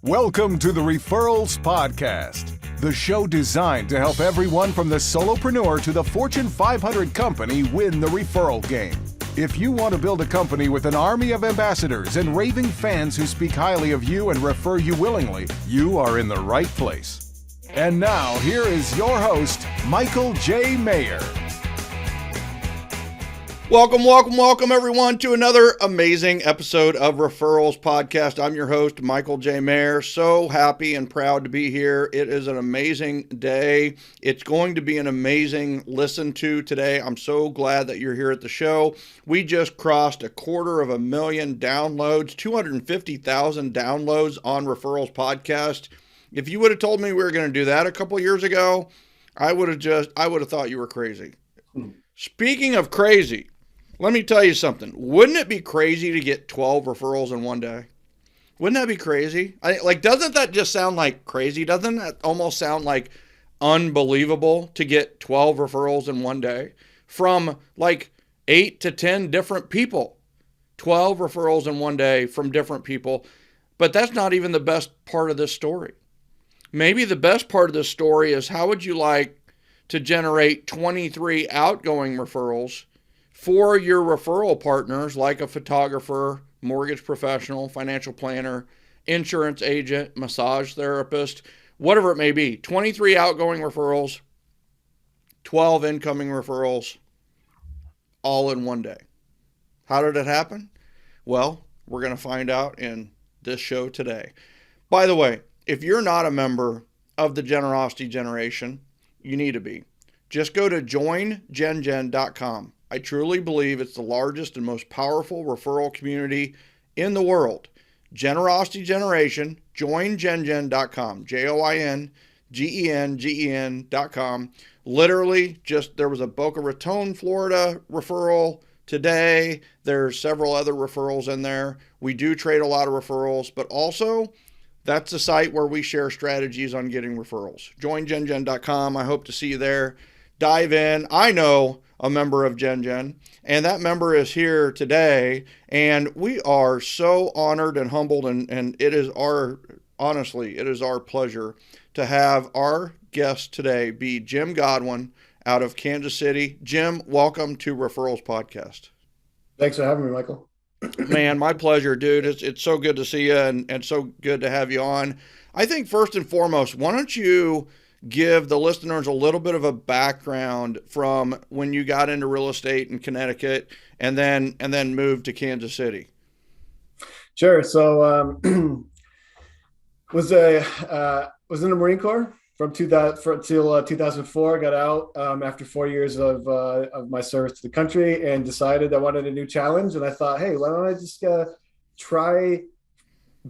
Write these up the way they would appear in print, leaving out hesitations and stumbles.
Welcome to the Referrals Podcast, the show designed to help everyone from the solopreneur to the Fortune 500 company win the referral game. If you want to build a company with an army of ambassadors and raving fans who speak highly of you and refer you willingly, you are in the right place. And now, here is your host, Michael J. Maher. Welcome, everyone, to another amazing episode of Referrals Podcast. I'm your host, Michael J. Maher. So happy and proud to be here. It is an amazing day. It's going to be an amazing listen to today. I'm so glad that you're here at the show. We just crossed 250,000 downloads, 250,000 downloads on Referrals Podcast. If you would have told me we were going to do that a couple years ago, I would have thought you were crazy. Speaking of crazy, let me tell you something. Wouldn't it be crazy to get 12 referrals in one day? Wouldn't that be crazy? Doesn't that just sound like crazy? Doesn't that almost sound like unbelievable to get 12 referrals in one day from like 8 to 10 different people? 12 referrals in one day from different people. But that's not even the best part of this story. Maybe the best part of this story is how would you like to generate 23 outgoing referrals for your referral partners, like a photographer, mortgage professional, financial planner, insurance agent, massage therapist, whatever it may be. 23 outgoing referrals, 12 incoming referrals, all in one day. How did it happen? Well, we're going to find out in this show today. By the way, if you're not a member of the Generosity Generation, you need to be. Just go to joingengen.com. I truly believe it's the largest and most powerful referral community in the world. Generosity Generation, joingengen.com, joingengen.com. Literally, there was a Boca Raton, Florida referral today. There's several other referrals in there. We do trade a lot of referrals, but also that's the site where we share strategies on getting referrals. Joingengen.com. I hope to see you there. Dive in. I know a member of GenGen, and that member is here today, and we are so honored and humbled, and it is our pleasure to have our guest today be Jim Godwin out of Kansas City. Jim, welcome to Referrals Podcast. Thanks for having me, Michael. Man, my pleasure, dude. It's so good to see you and so good to have you on. I think first and foremost, why don't you give the listeners a little bit of a background from when you got into real estate in Connecticut and then moved to Kansas City? Sure. So was in the Marine Corps from 2004. Got out after 4 years of my service to the country and decided I wanted a new challenge. And I thought, hey, why don't I just try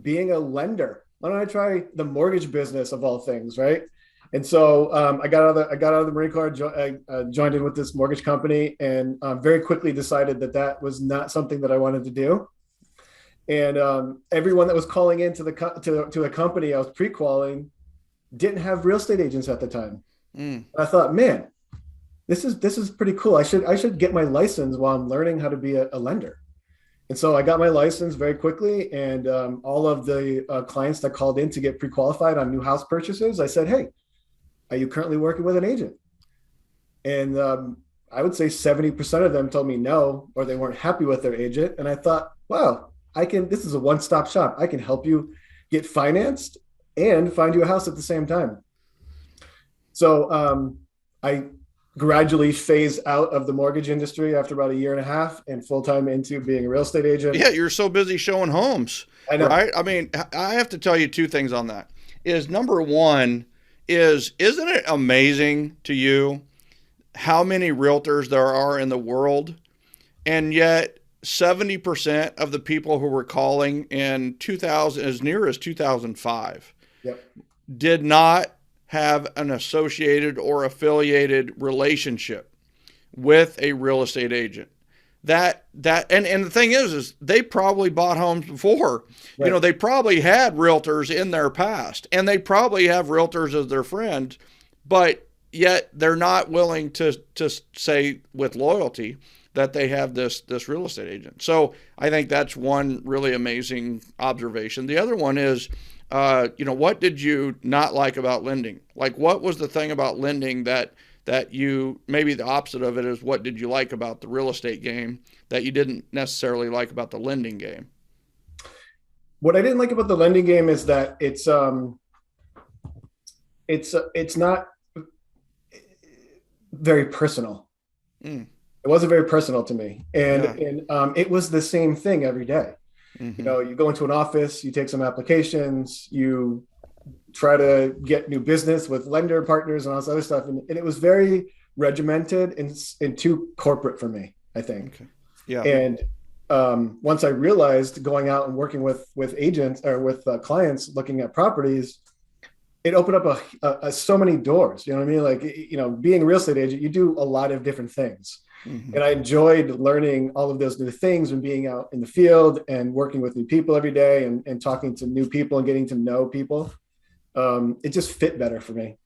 being a lender? Why don't I try the mortgage business of all things, right? And so I got out of the Marine Corps, joined in with this mortgage company, and very quickly decided that was not something that I wanted to do. And everyone that was calling into to a company I was pre-qualing didn't have real estate agents at the time. I thought, man, this is pretty cool. I should get my license while I'm learning how to be a lender. And so I got my license very quickly, and all of the clients that called in to get pre-qualified on new house purchases, I said, hey, are you currently working with an agent? And I would say 70% of them told me no, or they weren't happy with their agent. And I thought, wow, this is a one-stop shop. I can help you get financed and find you a house at the same time. So I gradually phased out of the mortgage industry after about 1.5 years and full-time into being a real estate agent. Yeah, you're so busy showing homes, I know. Right? I mean, I have to tell you two things on that. Number one, isn't it amazing to you how many realtors there are in the world, and yet 70% of the people who were calling in 2000, as near as 2005, yep, did not have an associated or affiliated relationship with a real estate agent. And the thing is they probably bought homes before. Right. You know, they probably had realtors in their past, and they probably have realtors as their friends, but yet they're not willing to say with loyalty that they have this real estate agent. So I think that's one really amazing observation. The other one is what did you not like about lending? Like, what was the thing about lending that you, maybe the opposite of it is, what did you like about the real estate game that you didn't necessarily like about the lending game? What I didn't like about the lending game is that it's not very personal. Mm. It wasn't very personal to me, and Yeah. it was the same thing every day. Mm-hmm. You go into an office, you take some applications, you try to get new business with lender partners and all this other stuff, and it was very regimented and too corporate for me, I think. Okay. Yeah. And once I realized, going out and working with agents or with clients looking at properties, it opened up so many doors. You know what I mean? Like, being a real estate agent, you do a lot of different things. Mm-hmm. And I enjoyed learning all of those new things and being out in the field and working with new people every day and talking to new people and getting to know people. It just fit better for me.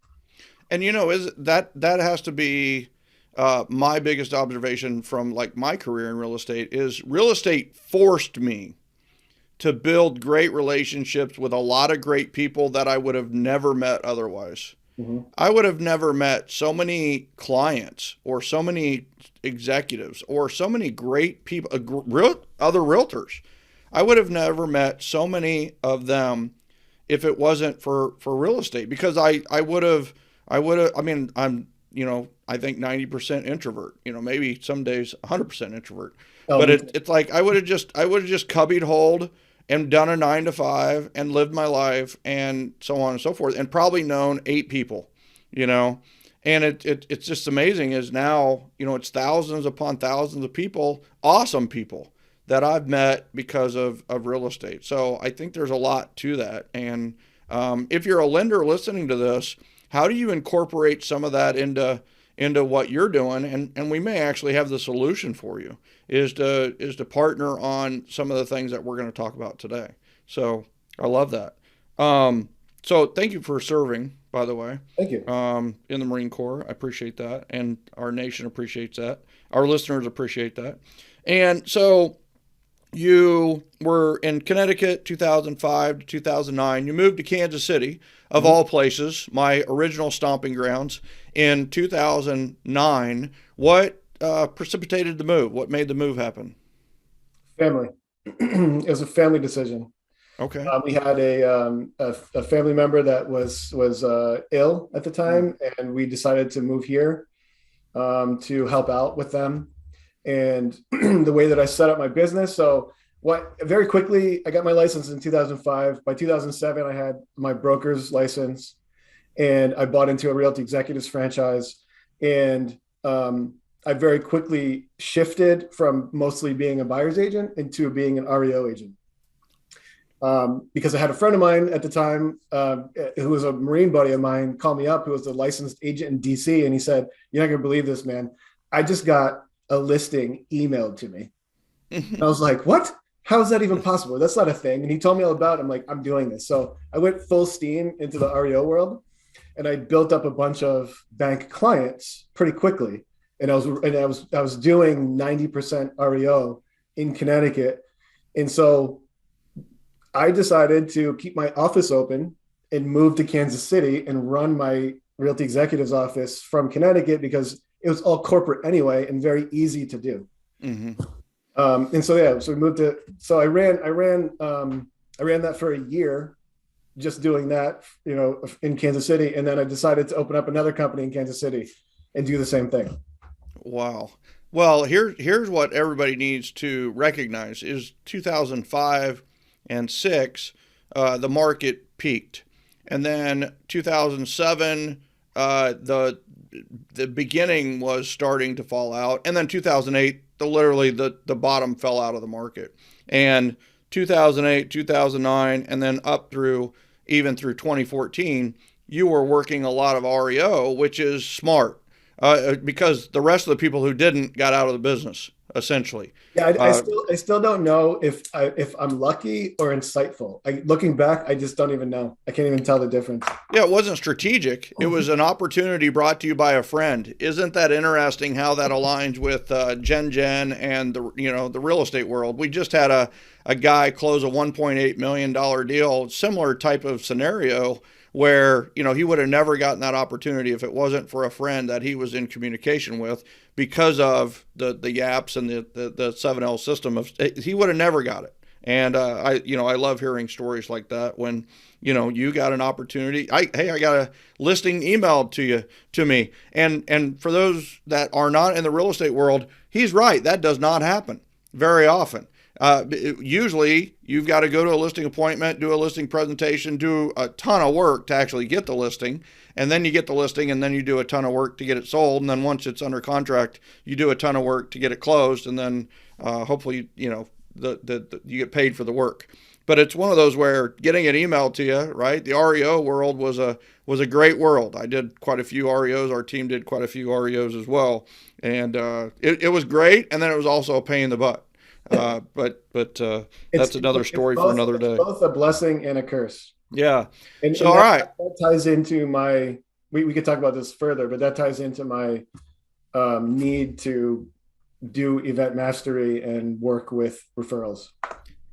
And is that has to be my biggest observation from like my career in real estate forced me to build great relationships with a lot of great people that I would have never met otherwise. Mm-hmm. I would have never met so many clients or so many executives or so many great people, other realtors. I would have never met so many of them if it wasn't for real estate, because I mean, I'm, I think 90% introvert, maybe some days 100% introvert, but it's like, I would have just cubbied holed and done a 9 to 5 and lived my life and so on and so forth, and probably known 8 people, and it's just amazing is now, it's thousands upon thousands of people, awesome people that I've met because of real estate. So I think there's a lot to that. And if you're a lender listening to this, how do you incorporate some of that into what you're doing? And we may actually have the solution for you is to partner on some of the things that we're going to talk about today. So I love that. So thank you for serving, by the way. Thank you. In the Marine Corps. I appreciate that. And our nation appreciates that. Our listeners appreciate that. And so you were in Connecticut 2005 to 2009. You moved to Kansas City, of all places, my original stomping grounds, in 2009. What precipitated the move? What made the move happen? Family. It was a family decision. Okay. We had a family member that was ill at the time, and we decided to move here to help out with them. And the way that I set up my business. So very quickly, I got my license in 2005. By 2007, I had my broker's license, and I bought into a Realty Executives franchise. And I very quickly shifted from mostly being a buyer's agent into being an REO agent. Because I had a friend of mine at the time who was a Marine buddy of mine call me up, who was a licensed agent in DC. And he said, "You're not going to believe this, man. I just got a listing emailed to me." And I was like, "What? How is that even possible? That's not a thing." And he told me all about it. I'm like, "I'm doing this." So I went full steam into the REO world, and I built up a bunch of bank clients pretty quickly. And I was doing 90% REO in Connecticut. And so I decided to keep my office open and move to Kansas City and run my Realty Executives office from Connecticut, because it was all corporate anyway and very easy to do. Mm-hmm. So we moved to, so I ran that for a year, just doing that, in Kansas City. And then I decided to open up another company in Kansas City and do the same thing. Wow. Well, here's what everybody needs to recognize is 2005 and 6, the market peaked. And then 2007, the beginning was starting to fall out. And then 2008, literally the bottom fell out of the market. And 2008, 2009, and then up through 2014, you were working a lot of REO, which is smart. Because the rest of the people who didn't got out of the business. essentially. Yeah, I still don't know if I'm lucky or insightful. Looking back, I just don't even know. I can't even tell the difference. Yeah, it wasn't strategic. It was an opportunity brought to you by a friend. Isn't that interesting how that aligns with Gen and the real estate world? We just had a guy close a $1.8 million deal, similar type of scenario where he would have never gotten that opportunity if it wasn't for a friend that he was in communication with because of the yaps and the 7L system. He would have never got it. And I love hearing stories like that when you got an opportunity. I got a listing emailed to me, and for those that are not in the real estate world, he's right. That does not happen very often. Usually, you've got to go to a listing appointment, do a listing presentation, do a ton of work to actually get the listing, and then you get the listing, and then you do a ton of work to get it sold, and then once it's under contract, you do a ton of work to get it closed, and then hopefully you get paid for the work. But it's one of those where getting it emailed to you, right? The REO world was a great world. I did quite a few REOs. Our team did quite a few REOs as well, and it was great. And then it was also a pain in the butt. But that's another story for another day. It's both a blessing and a curse. Yeah. And all right. That ties into my. We could talk about this further, but that ties into my need to do event mastery and work with referrals.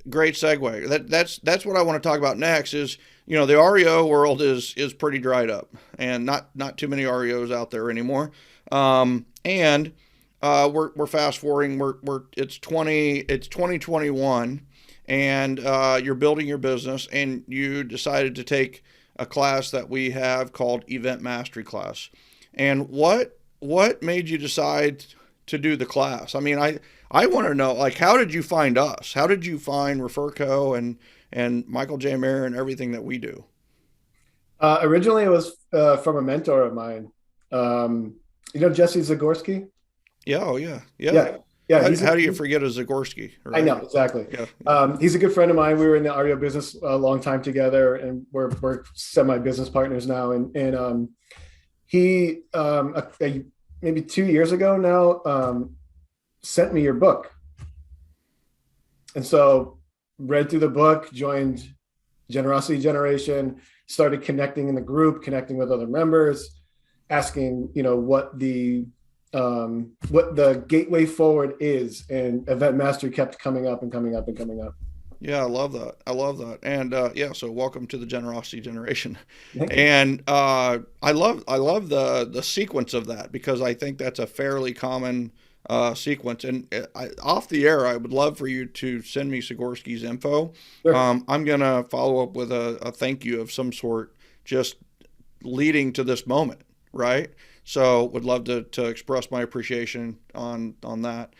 Great segue. That's what I want to talk about next. Is the REO world is pretty dried up, and not too many REOs out there anymore. And we're fast forwarding. It's 2021, and you're building your business, and you decided to take a class that we have called Event Mastery Class. And what made you decide to do the class? I mean, I want to know, like, how did you find us? How did you find Referco and Michael J. Maher and everything that we do? Originally, it was from a mentor of mine. Jesse Zagorski? Yeah. Oh, yeah. How do you forget a Zagorski? Right? I know, exactly. Yeah. He's a good friend of mine. We were in the REO business a long time together, and we're semi-business partners now. And he, maybe 2 years ago now, sent me your book. And so read through the book, joined Generosity Generation, started connecting in the group, connecting with other members, asking, what the gateway forward is. And Event Mastery kept coming up and coming up and coming up. Yeah, I love that. And so welcome to the Generosity Generation. And I love the sequence of that, because I think that's a fairly common sequence. And off the air, I would love for you to send me Zagorski's info. Sure. I'm going to follow up with a thank you of some sort, just leading to this moment, right? So would love to express my appreciation on that.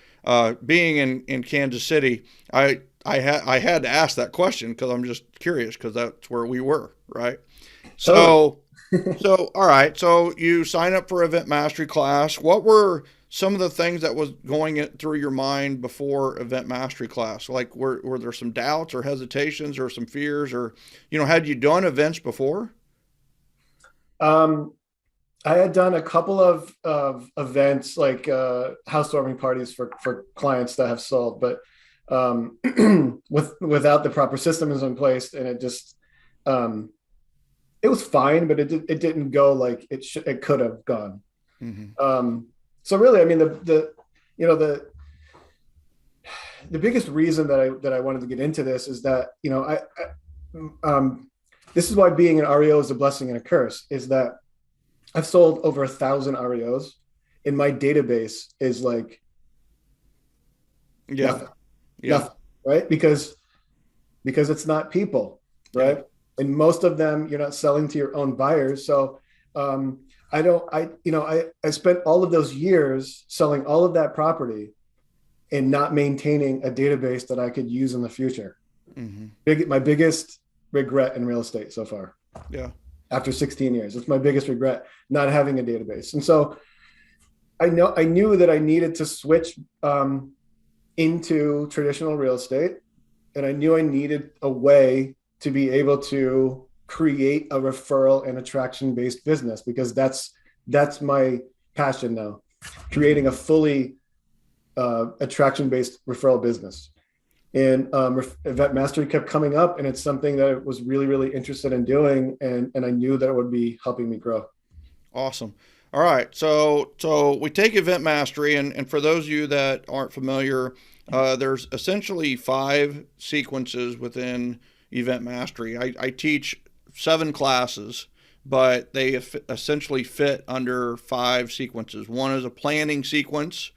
Being in Kansas City, I had to ask that question because I'm just curious, because that's where we were, right? So all right. So you sign up for Event Mastery Class. What were some of the things that was going through your mind before Event Mastery Class? Like, were there some doubts or hesitations or some fears, or had you done events before? I had done a couple of events, like housewarming parties for clients that have sold, but without the proper systems in place, and it just it was fine, but it didn't go like it could have gone. Mm-hmm. So really, I mean, the biggest reason that I wanted to get into this is that this is why being an REO is a blessing and a curse. Is that I've sold over 1,000 REOs, and my database is like nothing, right? Because it's not people, right? Yeah. And most of them, you're not selling to your own buyers. So I spent all of those years selling all of that property and not maintaining a database that I could use in the future. Mm-hmm. My biggest regret in real estate so far. Yeah. After 16 years, it's my biggest regret, not having a database. And so I knew that I needed to switch into traditional real estate, and I knew I needed a way to be able to create a referral and attraction-based business, because that's my passion now, creating a fully attraction-based referral business. And event mastery kept coming up, and it's something that I was really, really interested in doing, and I knew that it would be helping me grow. Awesome. All right. So we take event mastery, and for those of you that aren't familiar, there's essentially 5 sequences within event mastery. I teach 7 classes, but they essentially fit under 5 sequences. One is a planning sequence,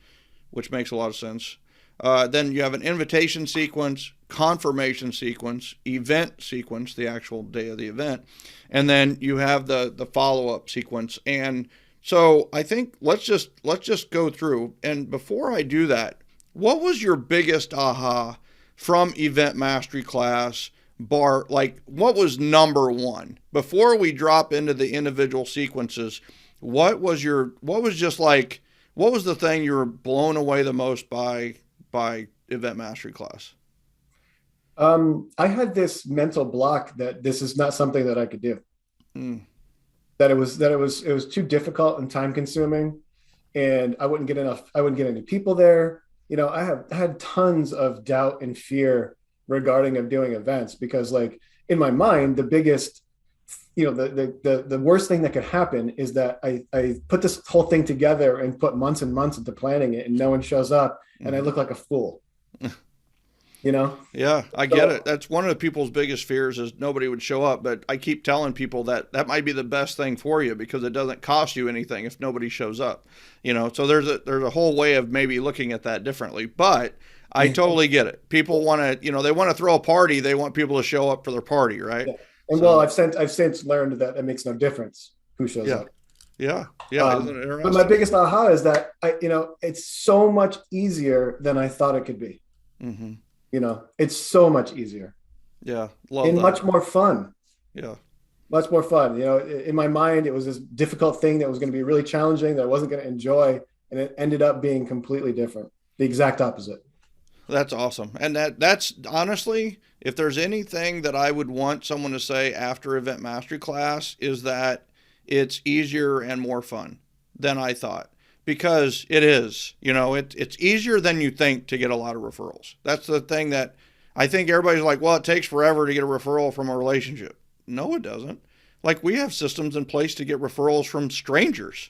which makes a lot of sense. Then you have an invitation sequence, confirmation sequence, event sequence, the actual day of the event, and then you have the follow-up sequence. And so I think let's just go through. And before I do that, what was your biggest aha from event mastery class? Like, what was number one before we drop into the individual sequences? What was the thing you were blown away the most by event mastery class? I had this mental block that this is not something that I could do. That it was too difficult and time consuming, and I wouldn't get any people there. I had tons of doubt and fear regarding of doing events, because like in my mind, the biggest, the worst thing that could happen is that I put this whole thing together and put months and months into planning it, and no one shows up, and I look like a fool. Yeah, I get it. That's one of the people's biggest fears, is nobody would show up. But I keep telling people that might be the best thing for you, because it doesn't cost you anything if nobody shows up. So there's a whole way of maybe looking at that differently. But I totally get it. People want to, they want to throw a party. They want people to show up for their party, right? Yeah. And well, I've since learned that it makes no difference who shows up. Yeah. Isn't it interesting? But my biggest aha is that it's so much easier than I thought it could be. Mm-hmm. It's so much easier. Yeah. And much more fun. Yeah. Much more fun. In my mind, it was this difficult thing that was going to be really challenging, that I wasn't going to enjoy. And it ended up being completely different. The exact opposite. That's awesome. And that's honestly, if there's anything that I would want someone to say after event mastery class, is that it's easier and more fun than I thought. Because it is, it's easier than you think to get a lot of referrals. That's the thing that I think everybody's like, well, it takes forever to get a referral from a relationship. No, it doesn't. Like, we have systems in place to get referrals from strangers,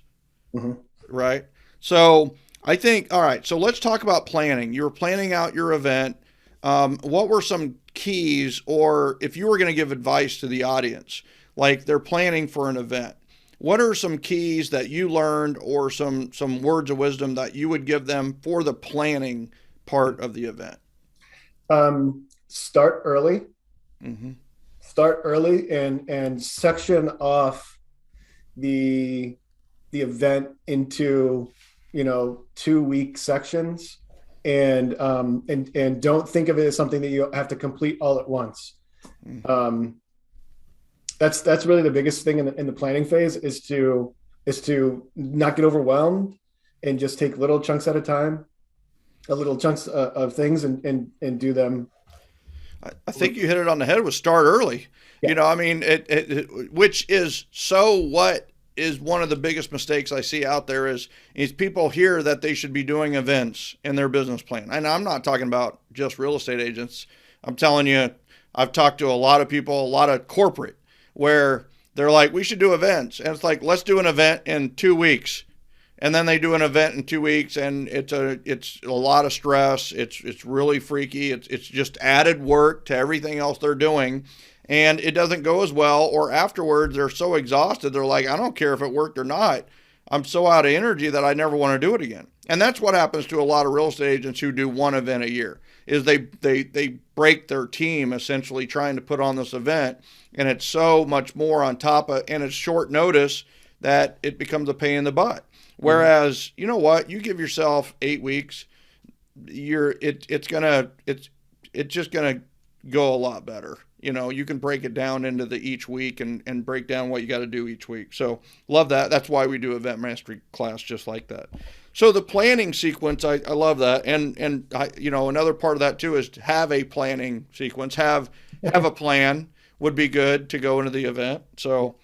right? So I think, all right, so let's talk about planning. You were planning out your event. What were some keys, or if you were going to give advice to the audience, like they're planning for an event, what are some keys that you learned, or some words of wisdom that you would give them for the planning part of the event? Start early. Start early and section off the event into 2-week sections, and don't think of it as something that you have to complete all at once. That's really the biggest thing in the planning phase, is to not get overwhelmed and just take little chunks at a time, little chunks of things, and do them. I think you hit it on the head with start early. Yeah. Which is what is one of the biggest mistakes I see out there is people hear that they should be doing events in their business plan. And I'm not talking about just real estate agents. I'm telling you, I've talked to a lot of people, a lot of corporate, where they're like, we should do events. And it's like, let's do an event in 2 weeks. And then they do an event in 2 weeks, and it's a lot of stress. It's really freaky. It's just added work to everything else they're doing. And it doesn't go as well, or afterwards they're so exhausted, they're like, I don't care if it worked or not. I'm so out of energy that I never want to do it again. And that's what happens to a lot of real estate agents who do one event a year, is they break their team essentially trying to put on this event. And it's so much more on top of, and it's short notice, that it becomes a pain in the butt. Whereas, you know what, you give yourself 8 weeks, it's just gonna go a lot better. You can break it down into each week and break down what you got to do each week. So love that. That's why we do event mastery class just like that. So the planning sequence, I love that. And another part of that too is to have a planning sequence, have a plan would be good to go into the event. So,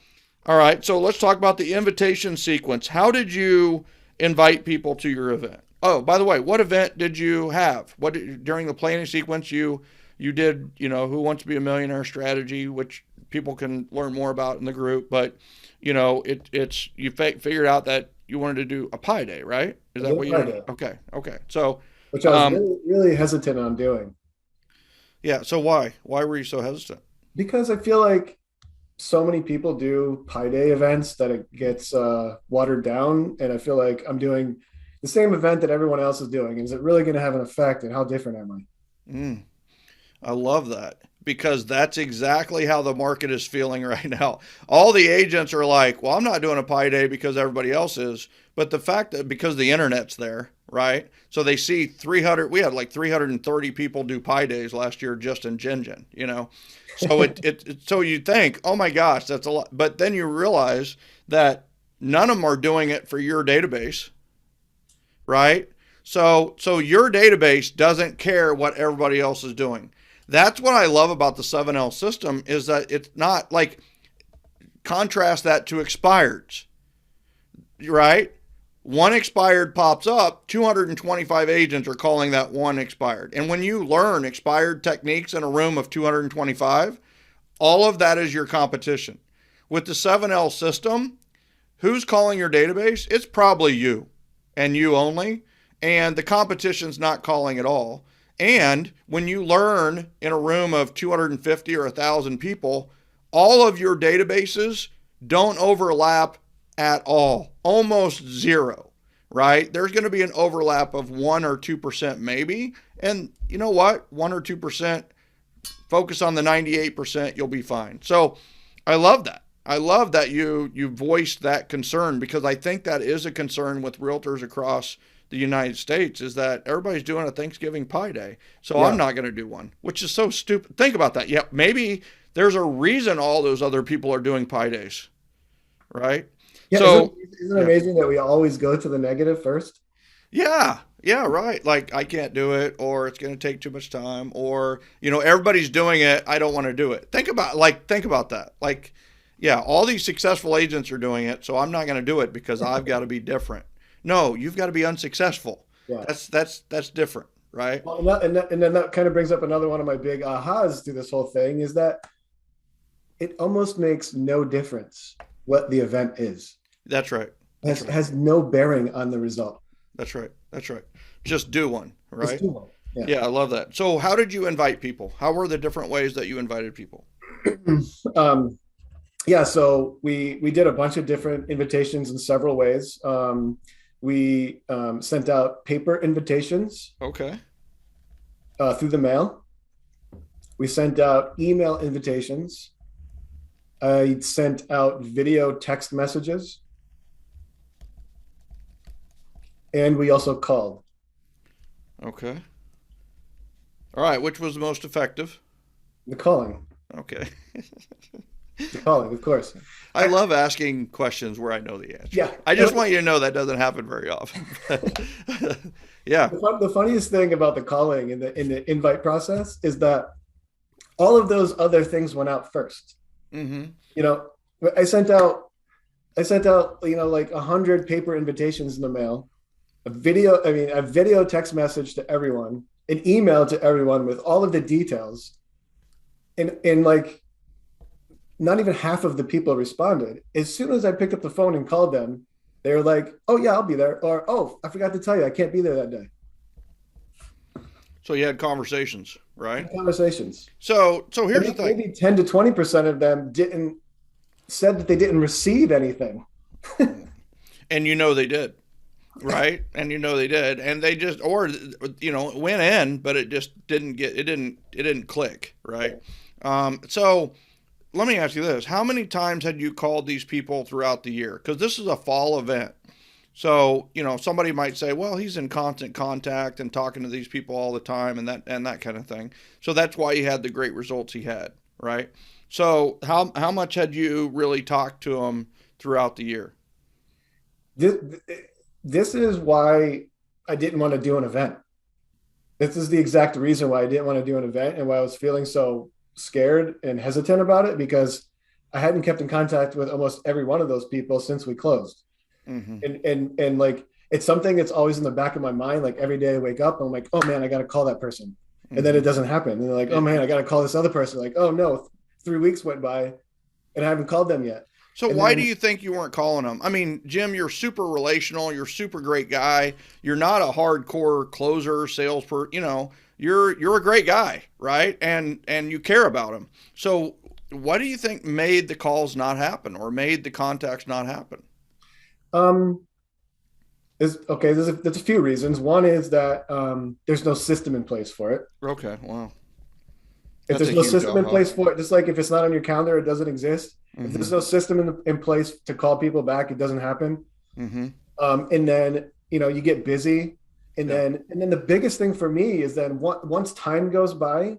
all right. So let's talk about the invitation sequence. How did you invite people to your event? Oh, by the way, what event did you have? During the planning sequence you did, Who Wants to Be a Millionaire strategy, which people can learn more about in the group, but it's you figured out that you wanted to do a pie day, right? Is I that did a what pie you day, Okay, okay. So, which I was really, really hesitant on doing yeah, so why were you so hesitant? because I feel like so many people do Pi Day events that it gets watered down, and I feel like I'm doing the same event that everyone else is doing. Is it really going to have an effect, and how different am I? Mm. I love that because that's exactly how the market is feeling right now. All the agents are like, well, I'm not doing a pie day because everybody else is. But the fact that because the internet's there, right? So they see 300, we had like 330 people do pie days last year just in Gin. So so you think, oh my gosh, that's a lot. But then you realize that none of them are doing it for your database, right? So your database doesn't care what everybody else is doing. That's what I love about the 7L system is that it's not like contrast that to expireds, right? One expired pops up, 225 agents are calling that one expired. And when you learn expired techniques in a room of 225, all of that is your competition. With the 7L system, who's calling your database? It's probably you and you only. And the competition's not calling at all. And when you learn in a room of 250 or 1,000 people, all of your databases don't overlap at all, almost zero, right? There's going to be an overlap of 1 or 2% maybe. And you know what? 1 or 2%, focus on the 98%, you'll be fine. So I love that. I love that you voiced that concern because I think that is a concern with realtors across the United States is that everybody's doing a Thanksgiving pie day. So Yeah, I'm not going to do one, which is so stupid. Think about that. Yeah, maybe there's a reason all those other people are doing pie days, right? yeah. So, Isn't it yeah. amazing that we always go to the negative first? Yeah, yeah, right. Like I can't do it or it's going to take too much time or everybody's doing it, I don't want to do it. Think about that. Like yeah, all these successful agents are doing it, so I'm not going to do it because I've got to be different. No, you've got to be unsuccessful. Yeah. That's different, right? Well, and then that kind of brings up another one of my big ahas through this whole thing is that it almost makes no difference what the event is. That's right. That's right. Has no bearing on the result. That's right. That's right. Just do one, Just right? do one. Yeah. Yeah, I love that. So, how did you invite people? How were the different ways that you invited people? um, yeah, so we did a bunch of different invitations in several ways. We sent out paper invitations Okay. through the mail. We sent out email invitations. I sent out video text messages. And we also called. Okay. All right. Which was the most effective? The calling. Okay. The calling, of course. I love asking questions where I know the answer. Yeah. I just want you to know that doesn't happen very often. Yeah. The funniest thing about the calling in the invite process is that all of those other things went out first. Mm-hmm. You know, I sent out, like 100 paper invitations in the mail, a video text message to everyone, an email to everyone with all of the details. And like, not even half of the people responded. As soon as I picked up the phone and called them, they were like, "Oh yeah, I'll be there," or "Oh, I forgot to tell you, I can't be there that day." So you had conversations, right? Conversations. So here's the thing. Maybe 10 to 20% of them said that they didn't receive anything. And they did, right? And they did, and they just it went in, but it just didn't click, right? So let me ask you this: how many times had you called these people throughout the year? Because this is a fall event. So, somebody might say, well, he's in constant contact and talking to these people all the time and that kind of thing. So that's why he had the great results he had, right? So how much had you really talked to them throughout the year? This is why I didn't want to do an event. This is the exact reason why I didn't want to do an event and why I was feeling so scared and hesitant about it, because I hadn't kept in contact with almost every one of those people since we closed. Mm-hmm. And like, it's something that's always in the back of my mind. Like every day I wake up, I'm like, oh man, I got to call that person. And then it doesn't happen. And they're like, oh man, I got to call this other person. Like, oh no, 3 weeks went by and I haven't called them yet. So And why then, do you think you weren't calling them? I mean, Jim, you're super relational. You're a super great guy. You're not a hardcore closer, salesperson. You're a great guy, right? And you care about them. So what do you think made the calls not happen or made the contacts not happen? um, there's a few reasons. One is that there's no system in place for it. Okay, wow. If That's there's a no huge system in aha. place for it, just like if it's not on your calendar, it doesn't exist. If there's no system in place to call people back, it doesn't happen. Mm-hmm. And then you get busy, and Yeah. then the biggest thing for me is then once time goes by,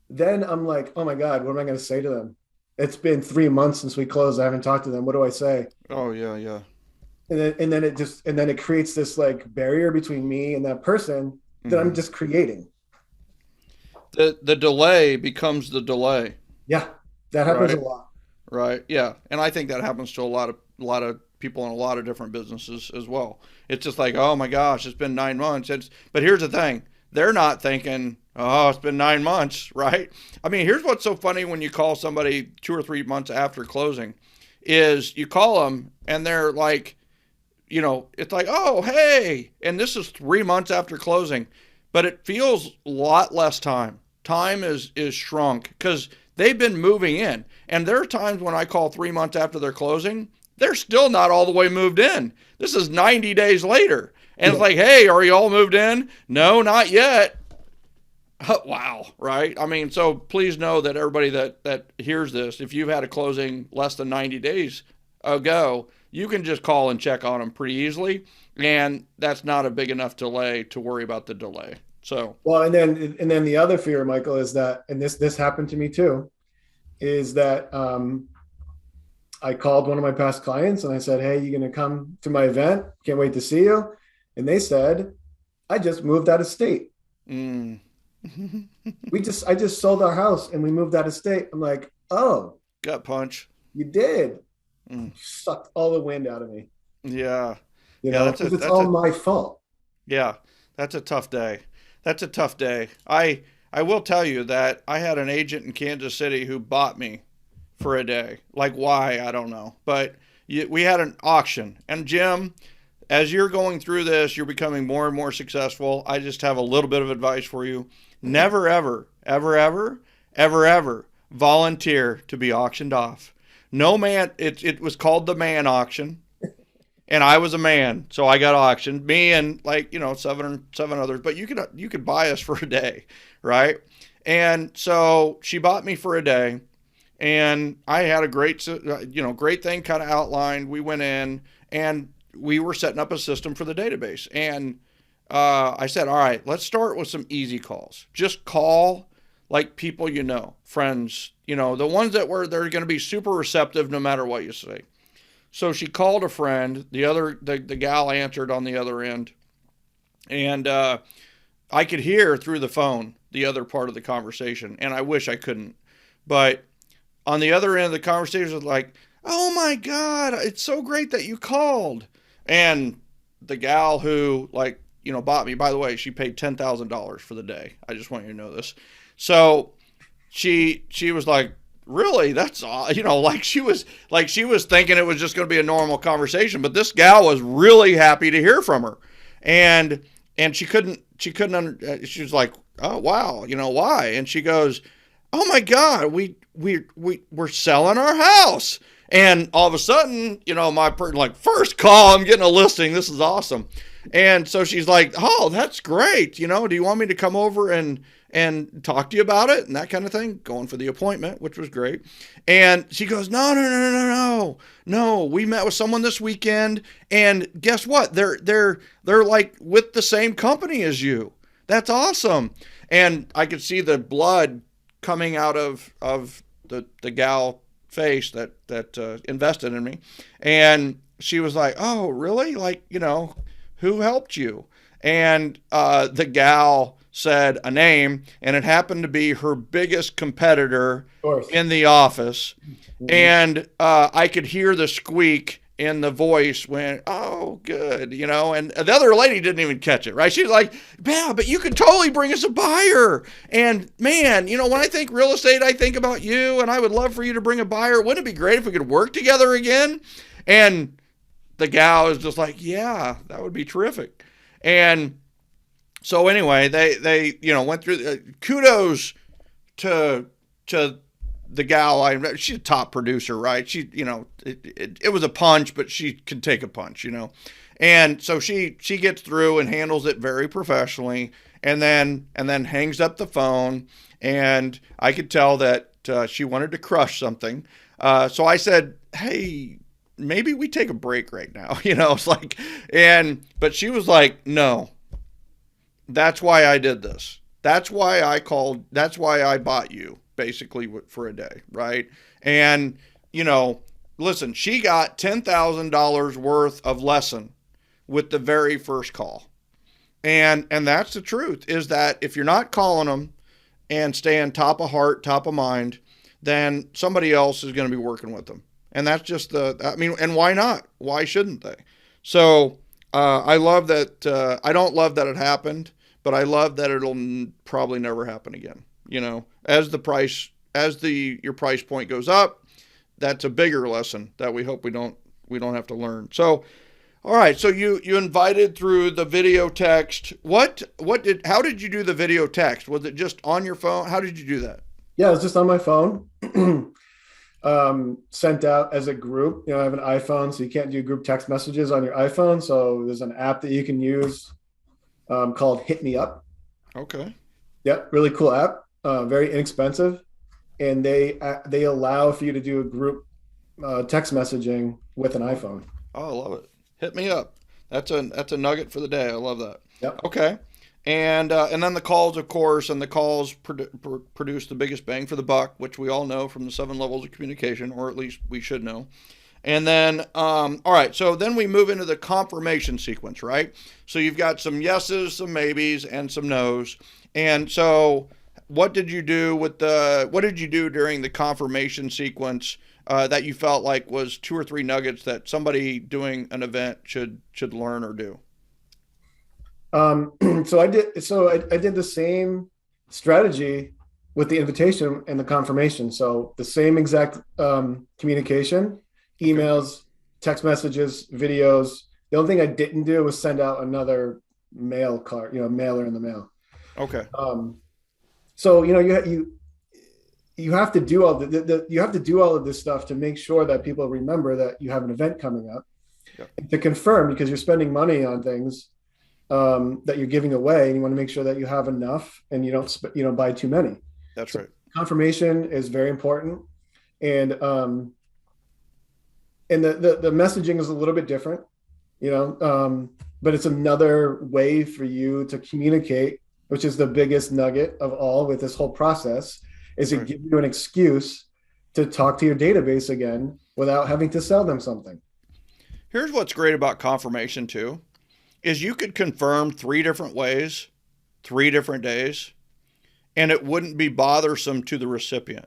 then I'm like, oh my god, what am I going to say to them? It's been 3 months since we closed. I haven't talked to them. What do I say? Oh yeah, yeah. And then it creates this like barrier between me and that person that I'm just creating. The delay becomes the delay, Yeah, that happens a right? lot. Right. Yeah. And I think that happens to a lot of people in a lot of different businesses as well. It's just like, oh my gosh, it's been 9 months. But here's the thing. They're not thinking, oh, it's been 9 months, right? I mean, here's what's so funny when you call somebody 2 or 3 months after closing is you call them and they're like, it's like, oh, hey. And this is 3 months after closing, but it feels a lot less time. Time is shrunk because they've been moving in. And there are times when I call 3 months after they're closing, they're still not all the way moved in. This is 90 days later. And it's like, hey, are you all moved in? No, not yet. Wow, right? I mean, so please know that everybody that hears this, if you've had a closing less than 90 days ago, you can just call and check on them pretty easily. And that's not a big enough delay to worry about the delay. So, Well, and then the other fear, Michael, is that, and this happened to me too, is that I called one of my past clients and I said, hey, you going to come to my event? Can't wait to see you. And they said, I just moved out of state. mm. I just sold our house and we moved out of state. I'm like, oh, Gut punch. you did. Mm. You sucked all the wind out of me, Yeah. Yeah, because it's all my fault. yeah, that's a tough day. That's a tough day. I will tell you that I had an agent in Kansas City who bought me for a day. Like why, I don't know. But we had an auction. And Jim, as you're going through this, you're becoming more and more successful. I just have a little bit of advice for you. Never, ever, ever, ever, ever, ever volunteer to be auctioned off. No man, it was called the man auction. And I was a man, so I got auctioned. Me and seven others. But you could buy us for a day, right? And so she bought me for a day, and I had a great thing kind of outlined. We went in and we were setting up a system for the database, and I said, all right, let's start with some easy calls. Just call like people friends, the ones they're going to be super receptive no matter what you say. So she called a friend. The gal answered on the other end, and I could hear through the phone the other part of the conversation, and I wish I couldn't. But on the other end of the conversation was like, "Oh my God, it's so great that you called." And the gal who bought me, by the way, she paid $10,000 for the day. I just want you to know this. So she was like, really, that's she was thinking it was just going to be a normal conversation, but this gal was really happy to hear from her, and she was like, oh wow, why? And she goes, oh my God, we're selling our house. And all of a sudden, my first call, I'm getting a listing, this is awesome. And so she's like, oh, that's great, do you want me to come over and talk to you about it and that kind of thing, going for the appointment, which was great. And she goes, no, we met with someone this weekend, and guess what, they're like with the same company as you. That's awesome. And I could see the blood coming out of the gal face that invested in me. And she was like, oh really, who helped you? And the gal said a name, and it happened to be her biggest competitor in the office. And I could hear the squeak and the voice went, oh, good, you know, and the other lady didn't even catch it, right? She's like, yeah, but you could totally bring us a buyer. And man, you know, when I think real estate, I think about you, and I would love for you to bring a buyer. Wouldn't it be great if we could work together again? And the gal is just like, yeah, that would be terrific. And so anyway, they you know, went through, kudos to the gal. She's a top producer, right? She, you know, it was a punch, but she could take a punch, you know. And so she gets through and handles it very professionally, and then hangs up the phone. And I could tell that she wanted to crush something. So I said, hey, maybe we take a break right now, you know. It's like, but she was like, no, that's why I did this. That's why I called. That's why I bought you, basically, for a day, right? And, you know, listen, she got $10,000 worth of lesson with the very first call. And that's the truth, is that if you're not calling them and staying top of heart, top of mind, then somebody else is going to be working with them. And that's just and why not? Why shouldn't they? So I love that. I don't love that it happened, but I love that it'll probably never happen again. You know, as your price point goes up, that's a bigger lesson that we hope we don't have to learn. So, all right. So you invited through the video text. How did you do the video text? Was it just on your phone? How did you do that? Yeah, it was just on my phone. Sent out as a group. You know, I have an iPhone, so you can't do group text messages on your iPhone. So there's an app that you can use called Hit Me Up. Okay. Yep, really cool app. Very inexpensive, and they allow for you to do a group text messaging with an iPhone. Oh, I love it. Hit Me Up. That's a nugget for the day. I love that. Yep. Okay. And then the calls, of course, and the calls produce the biggest bang for the buck, which we all know from the 7 levels of communication, or at least we should know. And then, all right, so then we move into the confirmation sequence, right? So you've got some yeses, some maybes, and some nos. And so what did you do during the confirmation sequence that you felt like was 2 or 3 nuggets that somebody doing an event should learn or do? So I did the same strategy with the invitation and the confirmation. So the same exact communication, emails, text messages, videos. The only thing I didn't do was send out another mail card, mailer in the mail. Okay. So you have to do all of this stuff to make sure that people remember that you have an event coming up. Yep. And to confirm, because you're spending money on things that you're giving away, and you want to make sure that you have enough and you don't buy too many. That's right. Confirmation is very important, and the messaging is a little bit different, but it's another way for you to communicate, which is the biggest nugget of all with this whole process, is it gives you an excuse to talk to your database again without having to sell them something. Here's what's great about confirmation too, is you could confirm 3 different ways, 3 different days, and it wouldn't be bothersome to the recipient.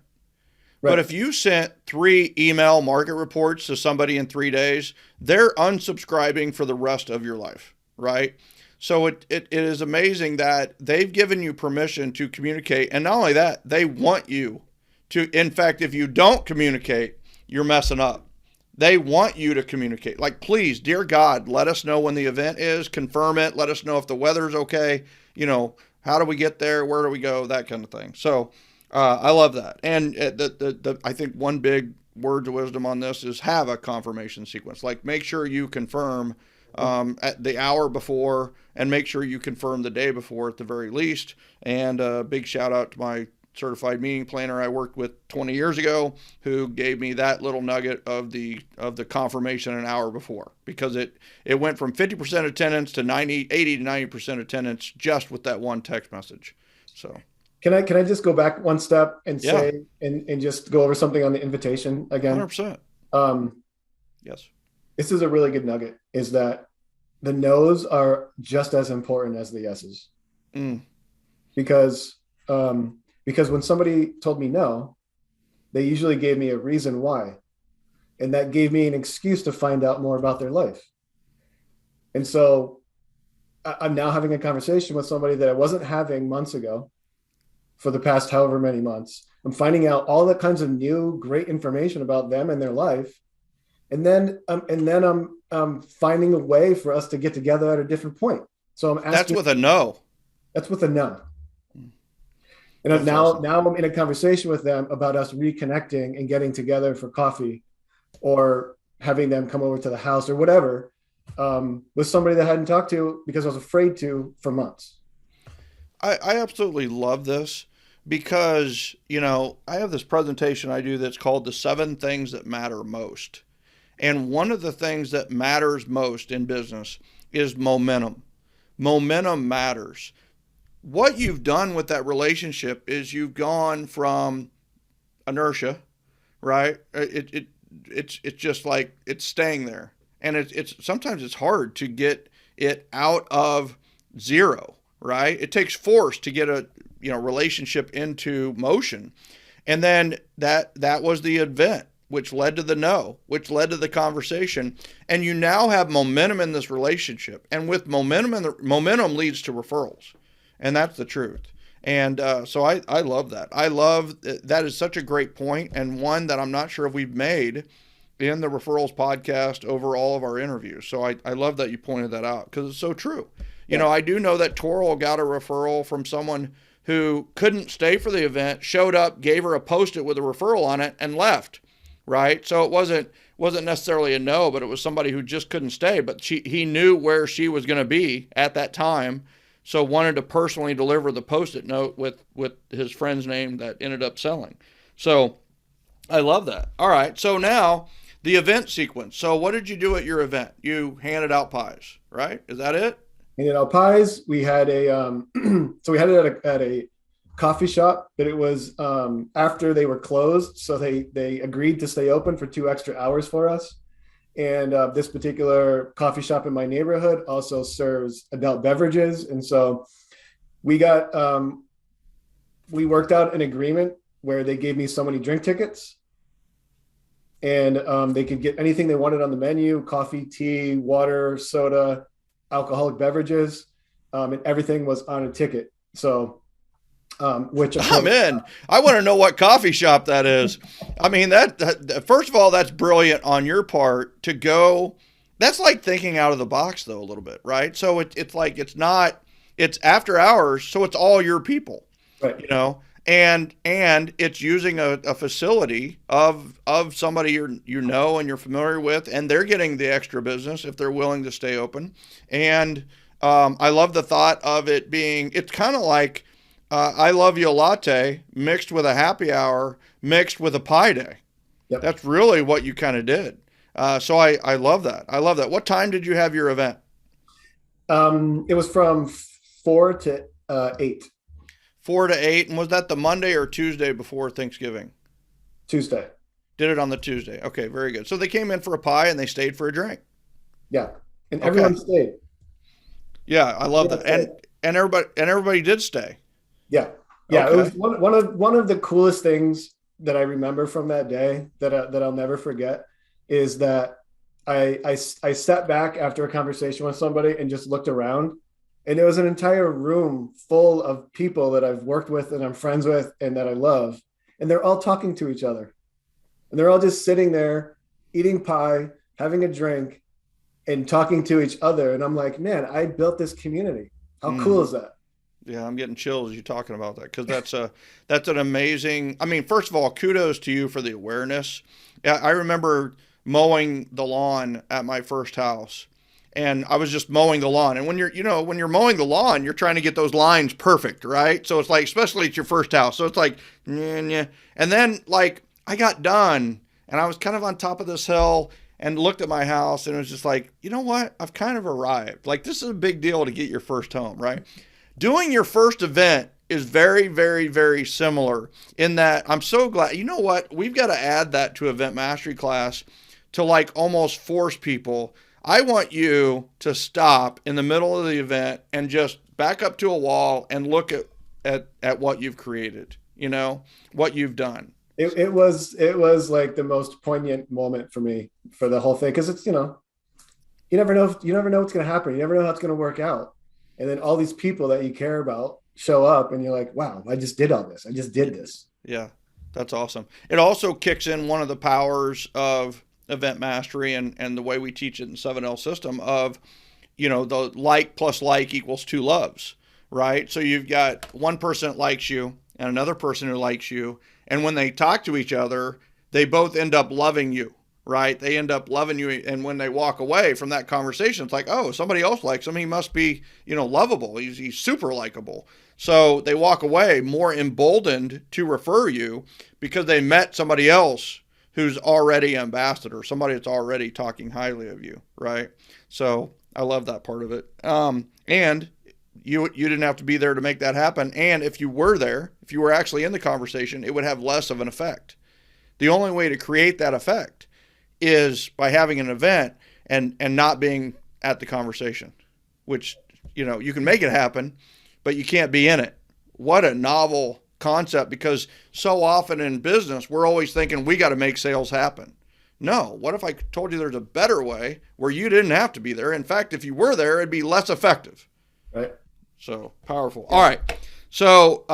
Right. But if you sent 3 email market reports to somebody in 3 days, they're unsubscribing for the rest of your life, right? So it is amazing that they've given you permission to communicate. And not only that, they want you to, in fact, if you don't communicate, you're messing up. They want you to communicate. Like, please, dear God, let us know when the event is, confirm it, let us know if the weather's okay, how do we get there, where do we go, that kind of thing. So I love that. And I think one big word of wisdom on this is have a confirmation sequence. Like, make sure you confirm at the hour before, and make sure you confirm the day before at the very least. And a big shout out to my certified meeting planner I worked with 20 years ago, who gave me that little nugget of the confirmation an hour before, because it went from 50% attendance to 80 to 90% attendance just with that one text message. So can I just go back one step and say and just go over something on the invitation again? 100%. Yes. This is a really good nugget, is that the no's are just as important as the yeses. Because when somebody told me no, they usually gave me a reason why. And that gave me an excuse to find out more about their life. And so I'm now having a conversation with somebody that I wasn't having months ago for the past however many months. I'm finding out all the kinds of new great information about them and their life. And then I'm finding a way for us to get together at a different point. So I'm asking. That's with a no. That's with a no. And That's now, awesome. now I'm in a conversation with them about us reconnecting and getting together for coffee, or having them come over to the house or whatever, with somebody that I hadn't talked to because I was afraid to for months. I absolutely love this because, I have this presentation I do that's called the 7 things that matter most. And one of the things that matters most in business is momentum. Momentum matters. What you've done with that relationship is you've gone from inertia, right? It's just like it's staying there, and it's sometimes it's hard to get it out of zero, right? It takes force to get a relationship into motion, and then that was the event which led to the no, which led to the conversation, and you now have momentum in this relationship, and with momentum, momentum leads to referrals. And that's the truth. And so I love that. I love that is such a great point, and one that I'm not sure if we've made in the Referrals podcast over all of our interviews. So I love that you pointed that out because it's so true. I do know that Toral got a referral from someone who couldn't stay for the event, showed up, gave her a Post-it with a referral on it, and left, right? So it wasn't necessarily a no, but it was somebody who just couldn't stay. But he knew where she was going to be at that time, so wanted to personally deliver the Post-it note with his friend's name that ended up selling. So I love that. All right. So now the event sequence. So what did you do at your event? You handed out pies, right? Is that it? Handed out pies. We had so we had it at a coffee shop, but it was after they were closed. So they agreed to stay open for 2 extra hours for us. And this particular coffee shop in my neighborhood also serves adult beverages. And so we worked out an agreement where they gave me so many drink tickets, and they could get anything they wanted on the menu: coffee, tea, water, soda, alcoholic beverages, and everything was on a ticket. So which I'm in. I want to know what coffee shop that is. I mean, that first of all, that's brilliant on your part to go. That's like thinking out of the box, though, a little bit, right? So it's like it's after hours, so it's all your people, right. and it's using a facility of somebody and you're familiar with, and they're getting the extra business if they're willing to stay open. And I love the thought of it being. It's kind of like. I love you a latte mixed with a happy hour mixed with a pie day. Yep. That's really what you kind of did. So I love that. I love that. What time did you have your event? It was from 4 to 8. 4 to 8. And was that the Monday or Tuesday before Thanksgiving? Tuesday. Did it on the Tuesday. Okay, very good. So they came in for a pie and they stayed for a drink. Yeah. And everyone stayed. Yeah, I love that. And everybody did stay. Yeah. Okay. It was one of the coolest things that I remember from that day that I'll never forget is that I sat back after a conversation with somebody and just looked around, and it was an entire room full of people that I've worked with and I'm friends with and that I love, and they're all talking to each other, and they're all just sitting there eating pie, having a drink, and talking to each other. And I'm like, man, I built this community. How cool is that? Yeah, I'm getting chills as you're talking about that because that's an amazing. I mean, first of all, kudos to you for the awareness. Yeah, I remember mowing the lawn at my first house, and I was just mowing the lawn. And when you're mowing the lawn, you're trying to get those lines perfect, right? So it's like, especially at your first house, so it's like, and then like I got done, and I was kind of on top of this hill and looked at my house, and it was just like, you know what? I've kind of arrived. Like, this is a big deal to get your first home, right? Doing your first event is very, very, very similar in that I'm so glad. You know what? We've got to add that to Event Mastery class to like almost force people. I want you to stop in the middle of the event and just back up to a wall and look at what you've created, what you've done. It was like the most poignant moment for me for the whole thing, because it's, you never know what's going to happen. You never know how it's going to work out, and then all these people that you care about show up, and you're like, wow, I just did all this. I just did this. Yeah, that's awesome. It also kicks in one of the powers of event mastery and the way we teach it in 7L system of, the like plus like equals two loves, right? So you've got one person that likes you and another person who likes you. And when they talk to each other, they both end up loving you, right? They end up loving you. And when they walk away from that conversation, it's like, oh, somebody else likes him. He must be, lovable. He's super likable. So they walk away more emboldened to refer you because they met somebody else who's already ambassador, somebody that's already talking highly of you, right? So I love that part of it. And you didn't have to be there to make that happen. And if you were there, if you were actually in the conversation, it would have less of an effect. The only way to create that effect is by having an event and not being at the conversation, which, you can make it happen, but you can't be in it. What a novel concept, because so often in business, we're always thinking we got to make sales happen. No, what if I told you there's a better way where you didn't have to be there? In fact, if you were there, it'd be less effective. Right. So powerful. All right. So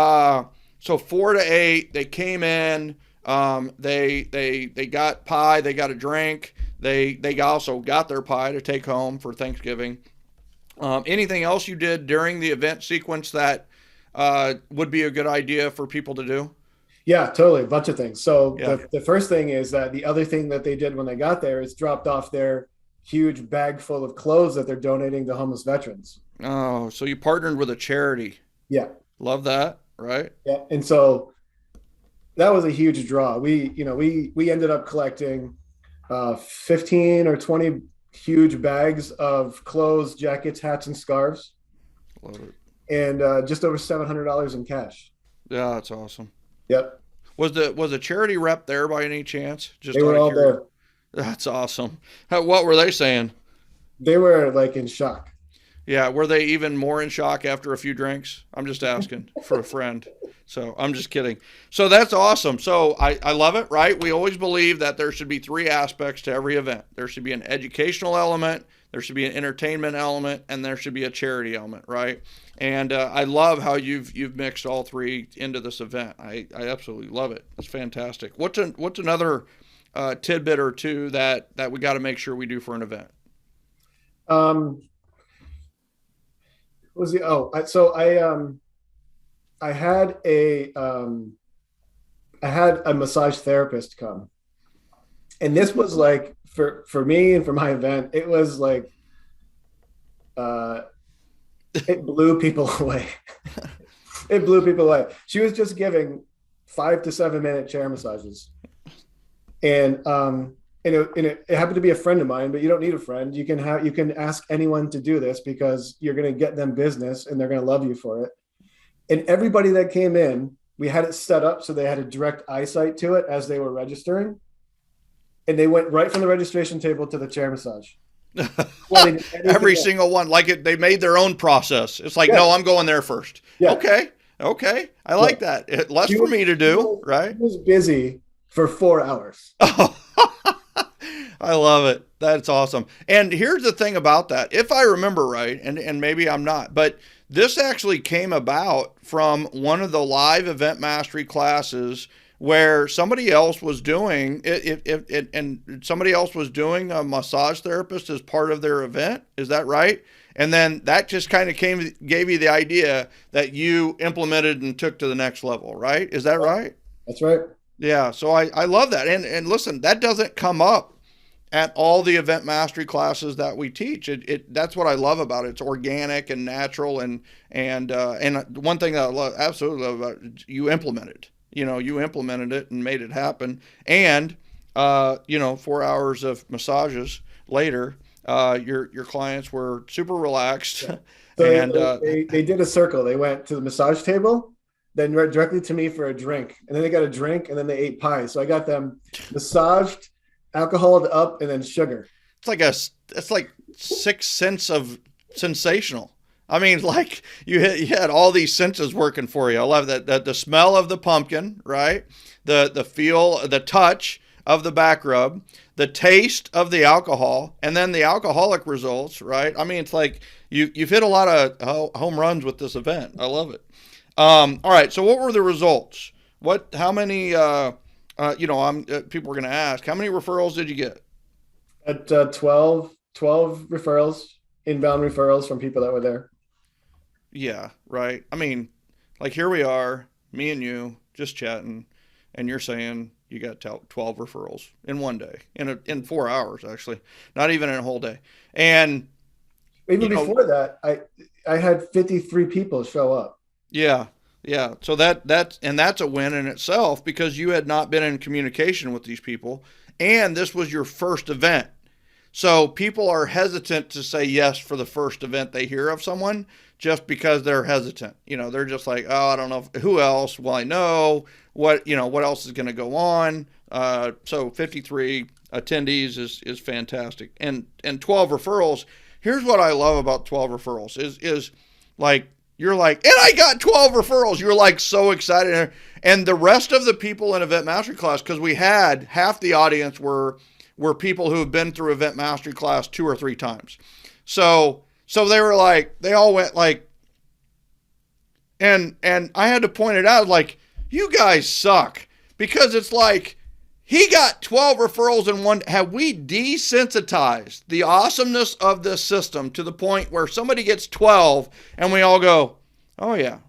4 to 8, they came in, they got pie, they got a drink. They also got their pie to take home for Thanksgiving. Anything else you did during the event sequence that would be a good idea for people to do? Yeah, totally. A bunch of things. So Yeah. the first thing is that the other thing that they did when they got there is dropped off their huge bag full of clothes that they're donating to homeless veterans. Oh, so you partnered with a charity. Yeah. Love that, right? Yeah. And so that was a huge draw. We ended up collecting 15 or 20 huge bags of clothes, jackets, hats, and scarves, Love it. and just over $700 in cash. Yeah, that's awesome. Yep. Was the charity rep there by any chance? Just They were out of all curiosity. there. That's awesome. What were they saying? They were like in shock. Yeah, were they even more in shock after a few drinks? I'm just asking for a friend. So I'm just kidding. So that's awesome. So I love it, right? We always believe that there should be 3 aspects to every event. There should be an educational element, there should be an entertainment element, and there should be a charity element, right? And I love how you've mixed all 3 into this event. I absolutely love it. It's fantastic. What's another tidbit or two that we got to make sure we do for an event? Was the so I had a massage therapist come, and this was like for me and for my event, it was like it blew people away. It blew people away. She was just giving 5 to 7 minute chair massages, and it happened to be a friend of mine, but you don't need a friend. You can ask anyone to do this because you're going to get them business and they're going to love you for it. And everybody that came in, we had it set up so they had a direct eyesight to it as they were registering. And they went right from the registration table to the chair massage. Every single one, they made their own process. It's like, no, I'm going there first. Yeah. Okay. I like that. Less for me to do, right? He was busy for 4 hours. I love it. That's awesome. And here's the thing about that. If I remember right, and maybe I'm not, but this actually came about from one of the live event mastery classes where somebody else was doing it, and somebody else was doing a massage therapist as part of their event. Is that right? And then that just kind of gave you the idea that you implemented and took to the next level, right? Is that right? That's right. Yeah. So I love that. And listen, that doesn't come up at all the event mastery classes that we teach. That's what I love about it. It's organic and natural, and one thing that I absolutely love about it, you implemented it and made it happen. And 4 hours of massages later, your clients were super relaxed. Yeah. So and they did a circle. They went to the massage table, then went directly to me for a drink, and then they got a drink, and then they ate pie. So I got them massaged, alcoholed up, and then sugar. It's like 6 cents of sensational. I mean, like you had all these senses working for you. I love that the smell of the pumpkin, right? The feel, the touch of the back rub, the taste of the alcohol, and then the alcoholic results, right? I mean, it's like you've hit a lot of home runs with this event. I love it. All right, so what were the results? How many? People are going to ask, how many referrals did you get? At 12 referrals, inbound referrals from people that were there. Yeah, right. I mean, like here we are, me and you, just chatting, and you're saying you got 12 referrals in one day, in 4 hours, actually, not even in a whole day. And even before that, I had 53 people show up. Yeah. Yeah. So that's a win in itself because you had not been in communication with these people and this was your first event. So people are hesitant to say yes for the first event they hear of someone just because they're hesitant. They're just like, oh, I don't know who else will I know, what else is going to go on. So 53 attendees is fantastic. And 12 referrals. Here's what I love about 12 referrals is like, you're like, and I got 12 referrals. You're like so excited. And the rest of the people in Event Mastery Class, because we had half the audience were people who have been through Event Mastery Class 2 or 3 times. So they were like, they all went like, and I had to point it out, like, you guys suck. Because it's like, he got 12 referrals in one. Have we desensitized the awesomeness of this system to the point where somebody gets 12 and we all go, oh, yeah.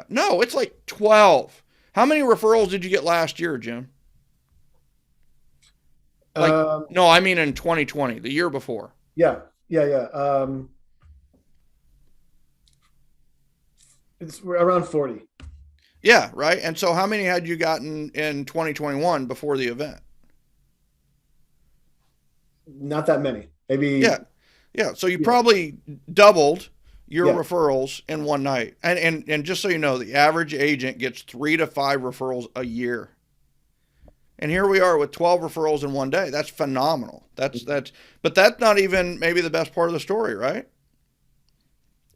No, it's like 12. How many referrals did you get last year, Jim? No, I mean in 2020, the year before. Yeah. It's around 40. Yeah, right. And so how many had you gotten in 2021 before the event? Not that many. Maybe. Yeah. So you probably doubled your referrals in one night. And just so you know, the average agent gets 3 to 5 referrals a year. And here we are with 12 referrals in one day. That's phenomenal. But that's not even maybe the best part of the story, right?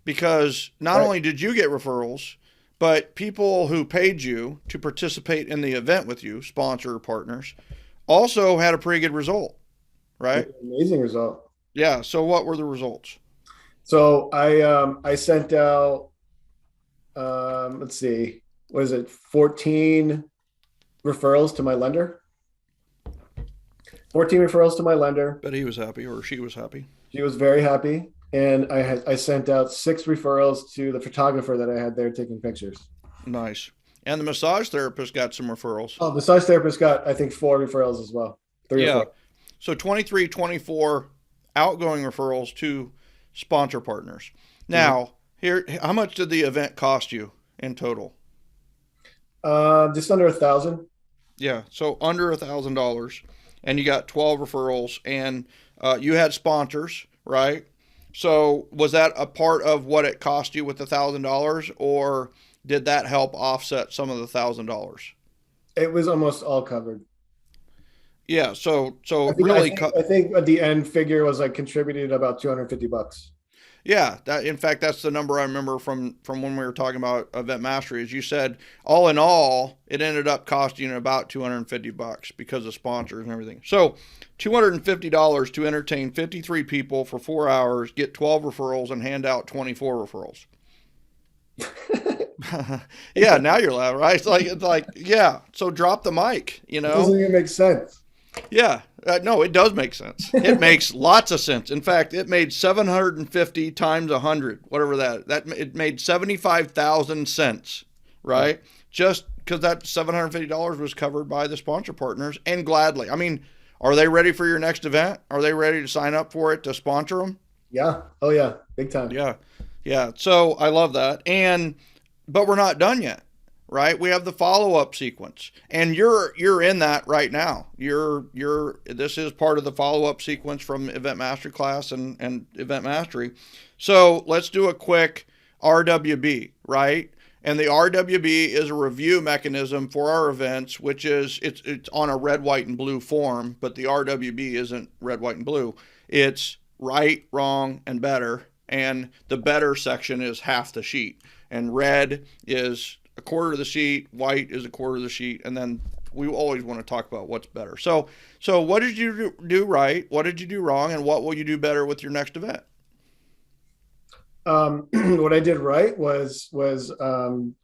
Because not only did you get referrals, but people who paid you to participate in the event with you, sponsor partners, also had a pretty good result, right? Amazing result. Yeah. So what were the results? So I sent out, let's see, what is it, 14 referrals to my lender. 14 referrals to my lender. Bet he was happy, or she was happy. She was very happy. And I sent out 6 referrals to the photographer that I had there taking pictures. Nice. And the massage therapist got some referrals. Oh, the massage therapist got, I think, 4 referrals as well. 3 or 4. So 23, 24 outgoing referrals to sponsor partners. Now, here, how much did the event cost you in total? Just under $1,000. Yeah, so under $1,000, and you got 12 referrals, and you had sponsors, right? So was that a part of what it cost you with the $1,000, or did that help offset some of the $1,000? It was almost all covered. Yeah, so I think at the end figure was like contributed about $250. Yeah, in fact, that's the number I remember from when we were talking about Event Mastery. As you said, all in all, it ended up costing you about $250 because of sponsors and everything. So $250 to entertain 53 people for 4 hours, get 12 referrals, and hand out 24 referrals. Yeah, now you're laughing, right? It's like, yeah. So drop the mic, It doesn't even make sense. Yeah, no, it does make sense. It makes lots of sense. In fact, it made 750 times 100, whatever it made 75,000 cents, right? Just because that $750 was covered by the sponsor partners, and gladly. I mean, are they ready for your next event? Are they ready to sign up for it to sponsor them? Yeah. Oh yeah, big time. Yeah. So I love that. But we're not done yet. Right? We have the follow-up sequence, and you're in that right now. This is part of the follow-up sequence from Event Mastery Class and Event Mastery. So let's do a quick RWB, right? And the RWB is a review mechanism for our events, which is it's on a red, white, and blue form, but the RWB isn't red, white, and blue. It's right, wrong, and better, and the better section is half the sheet, and red is a quarter of the sheet, white is a quarter of the sheet, and then we always want to talk about what's better. So what did you do right? What did you do wrong? And what will you do better with your next event? What I did right was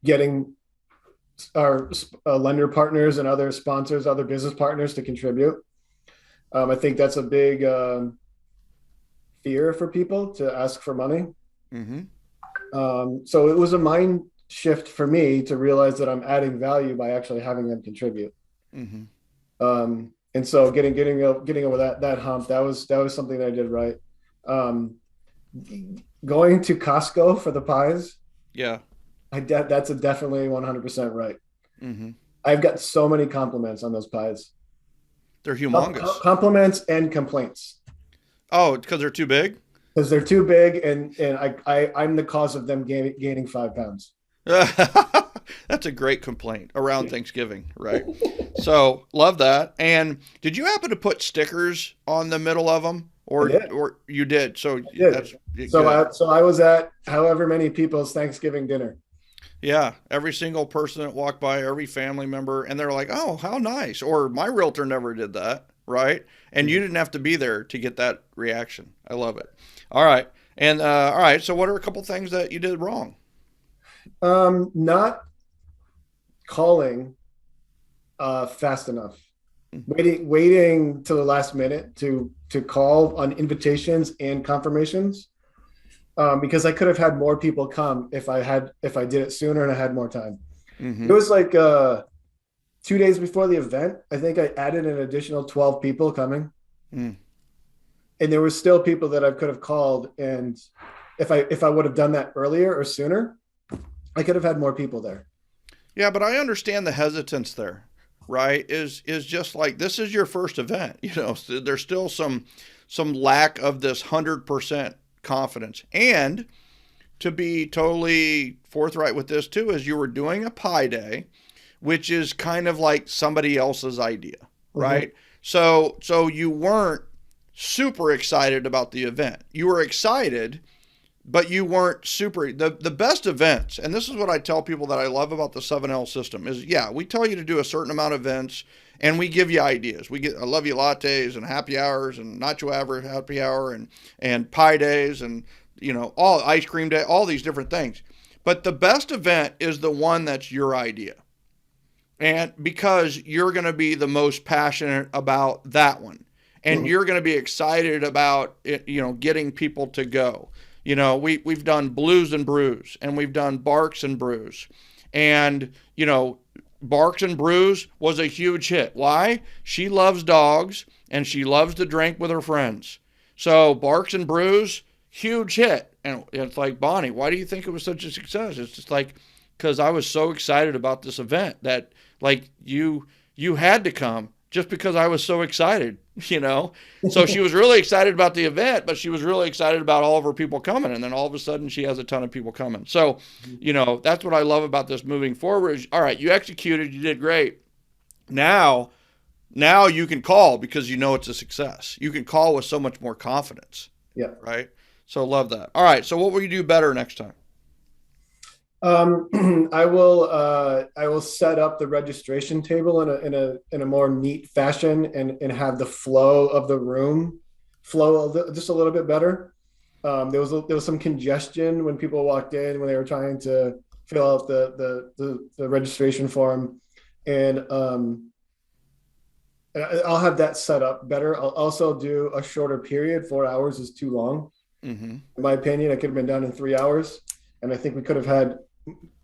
getting our lender partners and other sponsors, other business partners to contribute. I think that's a big fear for people to ask for money. So it was a mind shift for me to realize that I'm adding value by actually having them contribute. And so getting over that hump, that was something that I did right. Going to Costco for the pies. Yeah. That's definitely 100% right. I've got so many compliments on those pies. They're humongous. Compliments and complaints. Oh, because they're too big? Because they're too big, and I'm the cause of them gaining 5 pounds. That's a great complaint around Thanksgiving, right? So love that. And did you happen to put stickers on the middle of them, or you did? So that's so I was at however many people's Thanksgiving dinner. Yeah, every single person that walked by, every family member, and they're like, "Oh, how nice!" Or my realtor never did that, right? And you didn't have to be there to get that reaction. I love it. All right, and all right. So, what are a couple things that you did wrong? Not calling fast enough. Waiting till the last minute to call on invitations and confirmations. Because I could have had more people come if I did it sooner and I had more time. It was like 2 days before the event. I think I added an additional 12 people coming, and there were still people that I could have called. And if I would have done that earlier or sooner, I could have had more people there. Yeah, but I understand the hesitance there, right? Is just like, this is your first event. You know, so there's still some lack of this 100% confidence. And to be totally forthright with this too, is you were doing a pie day, which is kind of like somebody else's idea, right? So you weren't super excited about the event. You were excited, but you weren't super. The best events, and this is what I tell people that I love about the 7L system, is we tell you to do a certain amount of events, and we give you ideas. We get I love you lattes and happy hours and nacho average happy hour and pie days and all ice cream day, all these different things. But the best event is the one that's your idea. And because you're going to be the most passionate about that one, and you're going to be excited about it, getting people to go. We've done Blues and Brews, and we've done Barks and Brews, and Barks and Brews was a huge hit. Why? She loves dogs and she loves to drink with her friends. So Barks and Brews, huge hit. And it's like, Bonnie, why do you think it was such a success? It's just like, because I was so excited about this event that like you had to come just because I was so excited, So she was really excited about the event, but she was really excited about all of her people coming. And then all of a sudden she has a ton of people coming. So, that's what I love about this moving forward is, all right, you executed, you did great. Now you can call because it's a success. You can call with so much more confidence. Yeah. Right. So love that. All right. So what will you do better next time? I will set up the registration table in a more neat fashion and have the flow of the room just a little bit better. There was some congestion when people walked in when they were trying to fill out the registration form, and I'll have that set up better. I'll also do a shorter period. 4 hours is too long. In my opinion. It could have been done in 3 hours, and I think we could have had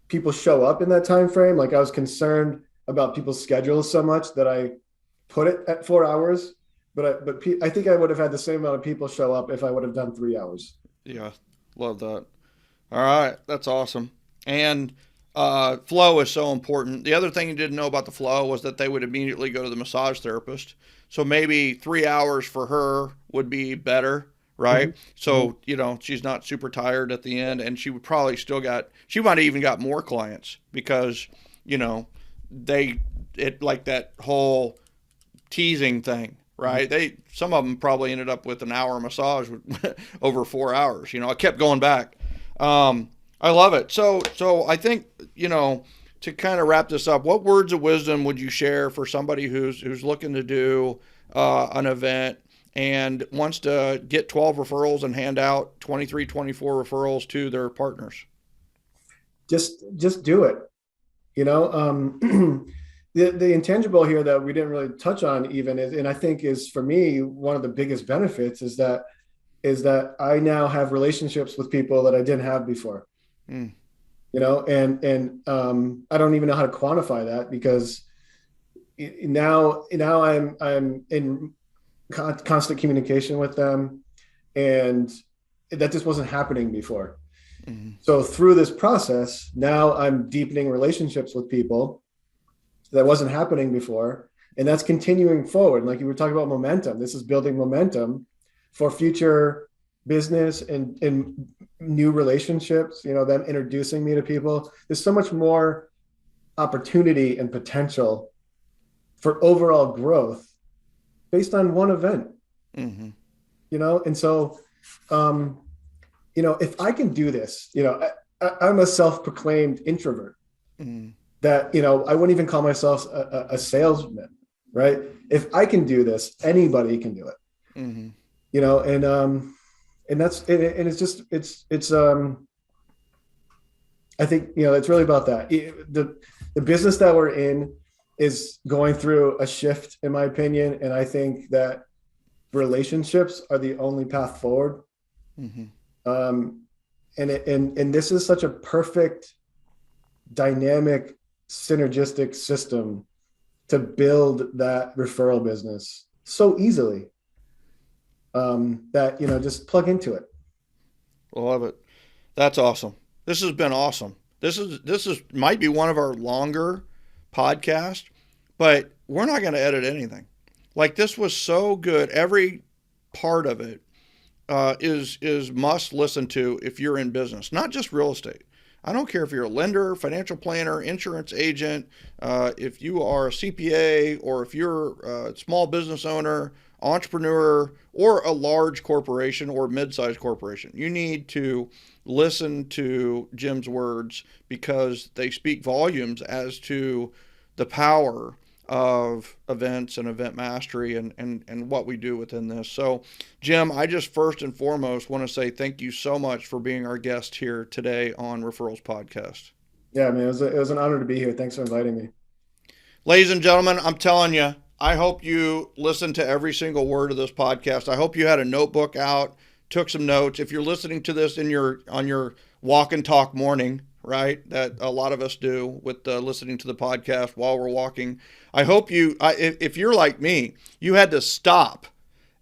people show up in that time frame. Like, I was concerned about people's schedules so much that I put it at 4 hours, but I think I would have had the same amount of people show up if I would have done 3 hours. Yeah, love that. All right, that's awesome. And flow is so important. The other thing you didn't know about the flow was that they would immediately go to the massage therapist. So maybe 3 hours for her would be better. Right. So, she's not super tired at the end, and she would probably she might have even got more clients because, like that whole teasing thing, right? Some of them probably ended up with an hour massage over 4 hours. I kept going back. I love it. So I think, to kind of wrap this up, what words of wisdom would you share for somebody who's looking to do an event and wants to get 12 referrals and hand out 23, 24 referrals to their partners? Just do it. The intangible here that we didn't really touch on even is, and I think is for me, one of the biggest benefits is that I now have relationships with people that I didn't have before. And I don't even know how to quantify that, because now I'm in constant communication with them, and that just wasn't happening before. So through this process, now I'm deepening relationships with people that wasn't happening before, and that's continuing forward. Like you were talking about momentum, this is building momentum for future business and new relationships, them introducing me to people. There's so much more opportunity and potential for overall growth based on one event. And so if I can do this, I'm a self-proclaimed introvert that, I wouldn't even call myself a salesman, right? If I can do this, anybody can do it, and that's, and it's just, it's I think, it's really about that. The business that we're in is going through a shift, in my opinion. And I think that relationships are the only path forward. And this is such a perfect, dynamic, synergistic system to build that referral business so easily, that, just plug into it. I love it. That's awesome. This has been awesome. This is might be one of our longer podcasts, but we're not going to edit anything. Like, this was so good. Every part of it is must listen to if you're in business, not just real estate. I don't care if you're a lender, financial planner, insurance agent, if you are a CPA, or if you're a small business owner, entrepreneur, or a large corporation or mid-sized corporation. You need to listen to Jim's words, because they speak volumes as to the power of events and event mastery and what we do within this. So, Jim, I just first and foremost want to say thank you so much for being our guest here today on Referrals Podcast. Yeah, man, it was an honor to be here. Thanks for inviting me. Ladies and gentlemen, I'm telling you, I hope you listened to every single word of this podcast. I hope you had a notebook out, took some notes. If you're listening to this on your walk and talk morning, right, that a lot of us do with listening to the podcast while we're walking, I hope if you're like me, you had to stop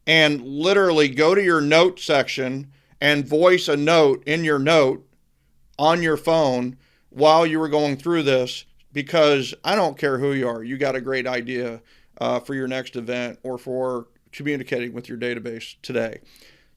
and literally go to your note section and voice a note in your note on your phone while you were going through this, because I don't care who you are, you got a great idea for your next event or for communicating with your database today.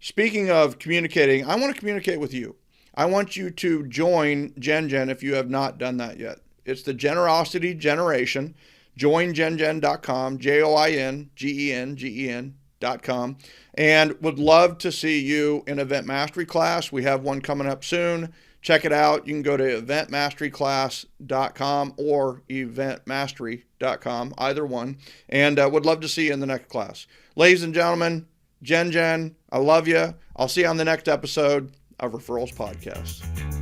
Speaking of communicating, I want to communicate with you. I want you to join GenGen if you have not done that yet. It's the Generosity Generation. Join GenGen.com, JoinGen.com, and would love to see you in Event Mastery class. We have one coming up soon. Check it out. You can go to eventmasteryclass.com or eventmastery.com, either one, and would love to see you in the next class. Ladies and gentlemen, GenGen, I love you. I'll see you on the next episode of Referrals Podcast.